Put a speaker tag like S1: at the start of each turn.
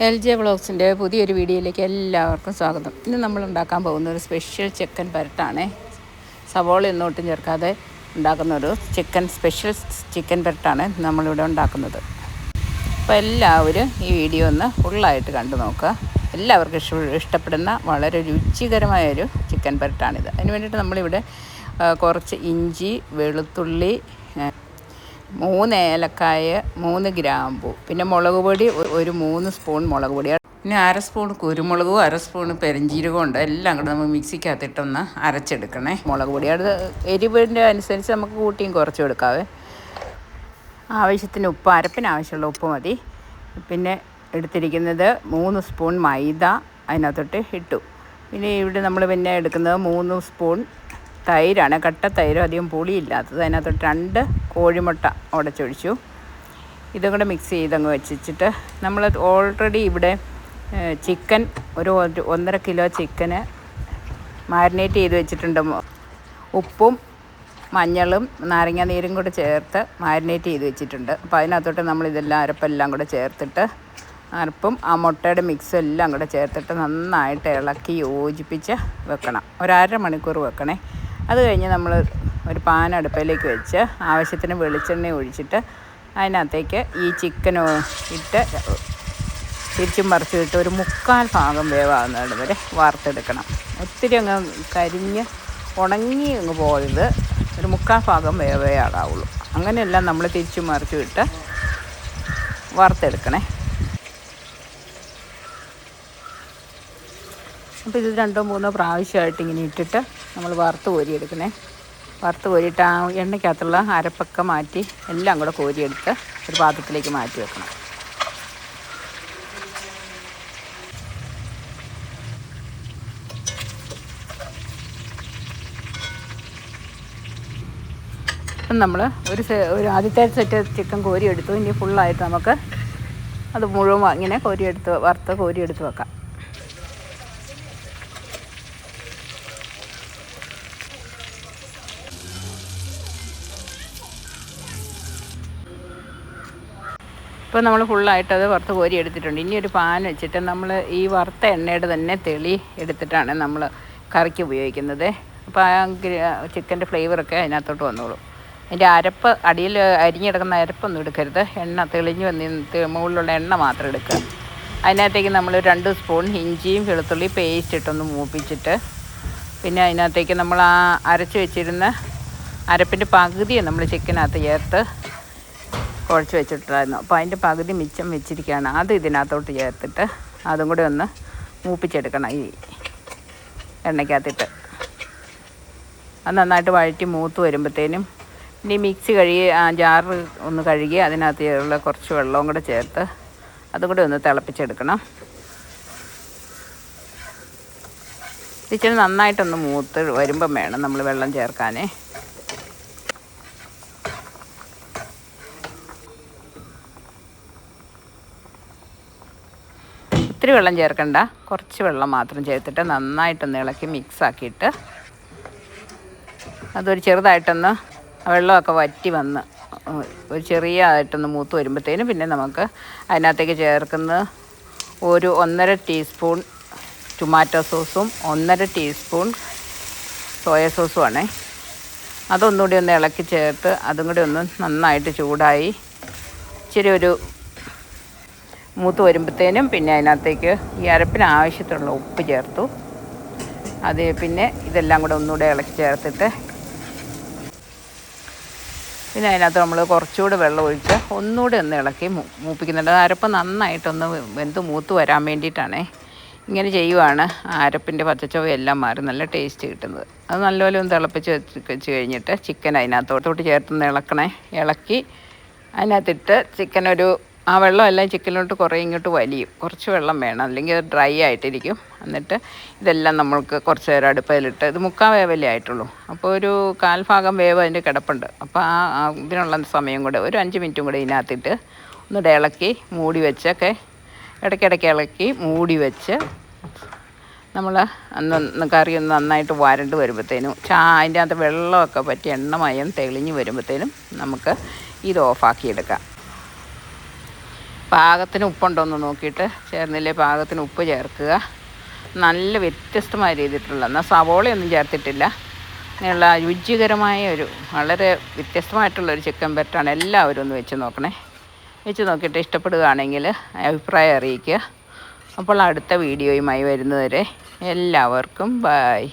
S1: L J വ്ളോഗ്സിൻ്റെ പുതിയൊരു വീഡിയോയിലേക്ക് എല്ലാവർക്കും സ്വാഗതം. ഇന്ന് നമ്മൾ ഉണ്ടാക്കാൻ പോകുന്ന ഒരു സ്പെഷ്യൽ ചിക്കൻ പെരട്ടാണ്. സവോള ഒന്നും ചേർക്കാതെ ഉണ്ടാക്കുന്ന ഒരു സ്പെഷ്യൽ ചിക്കൻ പെരട്ടാണ് നമ്മളിവിടെ ഉണ്ടാക്കുന്നത്. അപ്പോൾ എല്ലാവരും ഈ വീഡിയോ ഒന്ന് ഫുള്ളായിട്ട് കണ്ടു നോക്കുക. എല്ലാവർക്കും ഇഷ്ടപ്പെടുന്ന വളരെ രുചികരമായൊരു ചിക്കൻ പെരട്ടാണിത്. അതിന് വേണ്ടിയിട്ട് നമ്മളിവിടെ കുറച്ച് ഇഞ്ചി, വെളുത്തുള്ളി, 3 ഏലക്കായ, 3 ഗ്രാമ്പു, പിന്നെ മുളക് പൊടി ഒരു 3 സ്പൂൺ മുളക് പൊടി, പിന്നെ 1/2 സ്പൂൺ കുരുമുളകും 1/2 സ്പൂൺ പെരിഞ്ജീരകവും ഉണ്ട്. എല്ലാം കൂടെ നമ്മൾ മിക്സിക്കകത്തിട്ടൊന്ന് അരച്ചെടുക്കണേ. മുളക് പൊടി അത് എരിവിൻ്റെ അനുസരിച്ച് നമുക്ക് കൂട്ടിയും കുറച്ചും എടുക്കാവേ. ആവശ്യത്തിന് ഉപ്പ്, അരപ്പിന് ആവശ്യമുള്ള ഉപ്പ് മതി. പിന്നെ എടുത്തിരിക്കുന്നത് 3 സ്പൂൺ മൈദ അതിനകത്തോട്ട് ഇട്ടു. പിന്നെ ഇവിടെ നമ്മൾ പിന്നെ എടുക്കുന്നത് 3 സ്പൂൺ തൈരാണ്. കട്ട തൈര്, അധികം പുളിയില്ലാത്തത്. അതിനകത്തോട്ട് 2 കോഴിമുട്ട ഉടച്ചൊഴിച്ചു. ഇതും കൂടെ മിക്സ് ചെയ്തങ്ങ് വെച്ചിട്ട് നമ്മൾ ഓൾറെഡി ഇവിടെ ചിക്കൻ ഒരു 1.5 കിലോ ചിക്കന് മാരിനേറ്റ് ചെയ്ത് വെച്ചിട്ടുണ്ട്. ഉപ്പും മഞ്ഞളും നാരങ്ങ നീരും കൂടെ ചേർത്ത് മാരിനേറ്റ് ചെയ്ത് വെച്ചിട്ടുണ്ട്. അപ്പോൾ അതിനകത്തോട്ട് നമ്മളിതെല്ലാം അരപ്പെല്ലാം കൂടെ ചേർത്തിട്ട്, അരപ്പും ആ മുട്ടയുടെ മിക്സും എല്ലാം കൂടെ ചേർത്തിട്ട് നന്നായിട്ട് ഇളക്കി യോജിപ്പിച്ച് വെക്കണം. ഒരു 1/2 മണിക്കൂർ വെക്കണേ. അത് കഴിഞ്ഞ് നമ്മൾ ഒരു പാൻ അടുപ്പിലേക്ക് വെച്ച് ആവശ്യത്തിന് വെളിച്ചെണ്ണ ഒഴിച്ചിട്ട് അതിനകത്തേക്ക് ഈ ചിക്കൻ ഇട്ട് തിരിച്ചും മറിച്ചും ഇട്ട് ഒരു 1/4 ഭാഗം വേവാകുന്നത് വരെ വറുത്തെടുക്കണം. ഒത്തിരി അങ്ങ് കരിഞ്ഞ് ഉണങ്ങി അങ്ങ് പോയത്, ഒരു 1/4 ഭാഗം വേവേ ആകാവുള്ളൂ. അങ്ങനെയെല്ലാം നമ്മൾ തിരിച്ചും മറിച്ചും ഇട്ട് വറുത്തെടുക്കണേ. അപ്പോൾ ഇത് 2-3 പ്രാവശ്യമായിട്ട് ഇങ്ങനെ ഇട്ടിട്ട് നമ്മൾ വറുത്ത് കോരിയെടുക്കണേ. വറുത്ത് കോരിയിട്ട് ആ എണ്ണയ്ക്കകത്തുള്ള അരപ്പൊക്കെ മാറ്റി എല്ലാം കൂടെ കോരിയെടുത്ത് ഒരു പാത്രത്തിലേക്ക് മാറ്റി വെക്കണം. അപ്പം നമ്മൾ ഒരു ആദ്യത്തെ സെറ്റ് ചിക്കൻ കോരിയെടുത്തു. ഇനി ഫുള്ളായിട്ട് നമുക്ക് അത് മുഴുവൻ ഇങ്ങനെ വറുത്ത് കോരിയെടുത്ത് വെക്കാം. ഇപ്പോൾ നമ്മൾ ഫുള്ളായിട്ടത് വറുത്ത് കോരി എടുത്തിട്ടുണ്ട്. ഇനി ഒരു പാൻ വെച്ചിട്ട് നമ്മൾ ഈ വറുത്ത എണ്ണയുടെ തന്നെ തെളി എടുത്തിട്ടാണ് നമ്മൾ കറിക്ക് ഉപയോഗിക്കുന്നത്. അപ്പോൾ ആ ചിക്കൻ്റെ ഫ്ലേവറൊക്കെ അതിനകത്തോട്ട് വന്നോളൂ. അതിൻ്റെ അരപ്പ് അടിയിൽ അരിഞ്ഞെടുക്കുന്ന അരപ്പൊന്നും എടുക്കരുത്. എണ്ണ തെളിഞ്ഞ് മുകളിലുള്ള എണ്ണ മാത്രം എടുക്കുക. അതിനകത്തേക്ക് നമ്മൾ 2 സ്പൂൺ ഇഞ്ചിയും വെളുത്തുള്ളി പേസ്റ്റ് ഇട്ടൊന്ന് മൂപ്പിച്ചിട്ട്, പിന്നെ അതിനകത്തേക്ക് നമ്മൾ ആ അരച്ച് വെച്ചിരുന്ന അരപ്പിൻ്റെ പകുതി നമ്മൾ ചിക്കനകത്ത് ചേർത്ത് കുഴച്ച് വെച്ചിട്ടുണ്ടായിരുന്നു. അപ്പോൾ അതിൻ്റെ പകുതി മിച്ചം വെച്ചിരിക്കുകയാണ്. അത് ഇതിനകത്തോട്ട് ചേർത്തിട്ട് അതും കൂടെ ഒന്ന് മൂപ്പിച്ചെടുക്കണം ഈ എണ്ണയ്ക്കകത്തിട്ട്. അത് നന്നായിട്ട് വഴറ്റി മൂത്ത് വരുമ്പോഴത്തേനും ഇനി മിക്സി കഴുകി ജാറ് ഒന്ന് കഴുകി അതിനകത്തുള്ള കുറച്ച് വെള്ളവും കൂടെ ചേർത്ത് അതും കൂടെ ഒന്ന് തിളപ്പിച്ചെടുക്കണം. ഇച്ചിരി നന്നായിട്ടൊന്ന് മൂത്ത് വരുമ്പം വേണം നമ്മൾ വെള്ളം ചേർക്കാനേ. ഒത്തിരി വെള്ളം ചേർക്കണ്ട, കുറച്ച് വെള്ളം മാത്രം ചേർത്തിട്ട് നന്നായിട്ടൊന്ന് ഇളക്കി മിക്സാക്കിയിട്ട് അതൊരു ചെറുതായിട്ടൊന്ന് വെള്ളമൊക്കെ വറ്റി വന്ന് ഒരു ചെറിയതായിട്ടൊന്ന് മൂത്ത് വരുമ്പോഴത്തേനും പിന്നെ നമുക്ക് അതിനകത്തേക്ക് ചേർക്കുന്നത് ഒരു 1.5 ടീസ്പൂൺ ടൊമാറ്റോ സോസും 1.5 ടീസ്പൂൺ സോയ സോസുമാണേ. അതൊന്നുകൂടി ഒന്ന് ഇളക്കി ചേർത്ത് അതും കൂടി ഒന്ന് നന്നായിട്ട് ചൂടായി ഇച്ചിരി ഒരു മൂത്ത് വരുമ്പോഴത്തേനും പിന്നെ അതിനകത്തേക്ക് ഈ അരപ്പിന് ആവശ്യത്തിനുള്ള ഉപ്പ് ചേർത്തു. അത് പിന്നെ ഇതെല്ലാം കൂടെ ഒന്നുകൂടെ ഇളക്കി ചേർത്തിട്ട് പിന്നെ അതിനകത്ത് നമ്മൾ കുറച്ചുകൂടെ വെള്ളം ഒഴിച്ച് ഒന്നുകൂടെ ഒന്ന് ഇളക്കി മൂപ്പിക്കുന്നുണ്ട്. അരപ്പ് നന്നായിട്ടൊന്ന് വെന്ത് മൂത്ത് വരാൻ വേണ്ടിയിട്ടാണ് ഇങ്ങനെ ചെയ്യുവാണ്. അരപ്പിൻ്റെ പച്ചച്ചൊവയെല്ലാം മാറി നല്ല ടേസ്റ്റ് കിട്ടുന്നത്. അത് നല്ലപോലെ ഒന്ന് തിളപ്പിച്ച് വെച്ച് കഴിഞ്ഞിട്ട് ചിക്കൻ അതിനകത്തോട്ട് ചേർത്തൊന്ന് ഇളക്കി അതിനകത്തിട്ട് ചിക്കനൊരു ആ വെള്ളമെല്ലാം ചിക്കനിലോട്ട് കുറേ ഇങ്ങോട്ട് വലിയും. കുറച്ച് വെള്ളം വേണം, അല്ലെങ്കിൽ അത് ഡ്രൈ ആയിട്ടിരിക്കും. എന്നിട്ട് ഇതെല്ലാം നമ്മൾക്ക് കുറച്ച് നേരം അടുപ്പയിലിട്ട്, ഇത് 3/4 വേവല്ലേ ആയിട്ടുള്ളൂ. അപ്പോൾ ഒരു 1/4 ഭാഗം വേവ് അതിൻ്റെ കിടപ്പുണ്ട്. അപ്പോൾ ഇതിനുള്ള സമയം കൂടെ ഒരു 5 മിനിറ്റും കൂടെ ഇതിനകത്തിട്ട് ഒന്ന് ഇളക്കി മൂടി വെച്ചൊക്കെ ഇടയ്ക്കിടയ്ക്ക് ഇളക്കി മൂടി വെച്ച് നമ്മൾ കറി ഒന്ന് നന്നായിട്ട് വരണ്ട് വരുമ്പോഴത്തേനും അതിൻ്റെ അകത്ത് വെള്ളമൊക്കെ പറ്റി എണ്ണമയം തെളിഞ്ഞ് വരുമ്പോഴത്തേനും നമുക്ക് ഇത് ഓഫാക്കിയെടുക്കാം. പാകത്തിന് ഉപ്പുണ്ടോയെന്ന് നോക്കിയിട്ട് ചേർന്നില്ലേ പാകത്തിന് ഉപ്പ് ചേർക്കുക. നല്ല വ്യത്യസ്തമായ രീതിയിലുള്ള, എന്നാൽ സവോളയൊന്നും ചേർത്തിട്ടില്ല. അങ്ങനെയുള്ള രുചികരമായ വളരെ വ്യത്യസ്തമായിട്ടുള്ളൊരു ചിക്കൻ പെരട്ടാണ്. എല്ലാവരും ഒന്ന് വെച്ച് നോക്കണേ. വെച്ച് നോക്കിയിട്ട് ഇഷ്ടപ്പെടുകയാണെങ്കിൽ അഭിപ്രായം അറിയിക്കുക. അപ്പോൾ അടുത്ത വീഡിയോയുമായി വരുന്നതുവരെ എല്ലാവർക്കും ബൈ.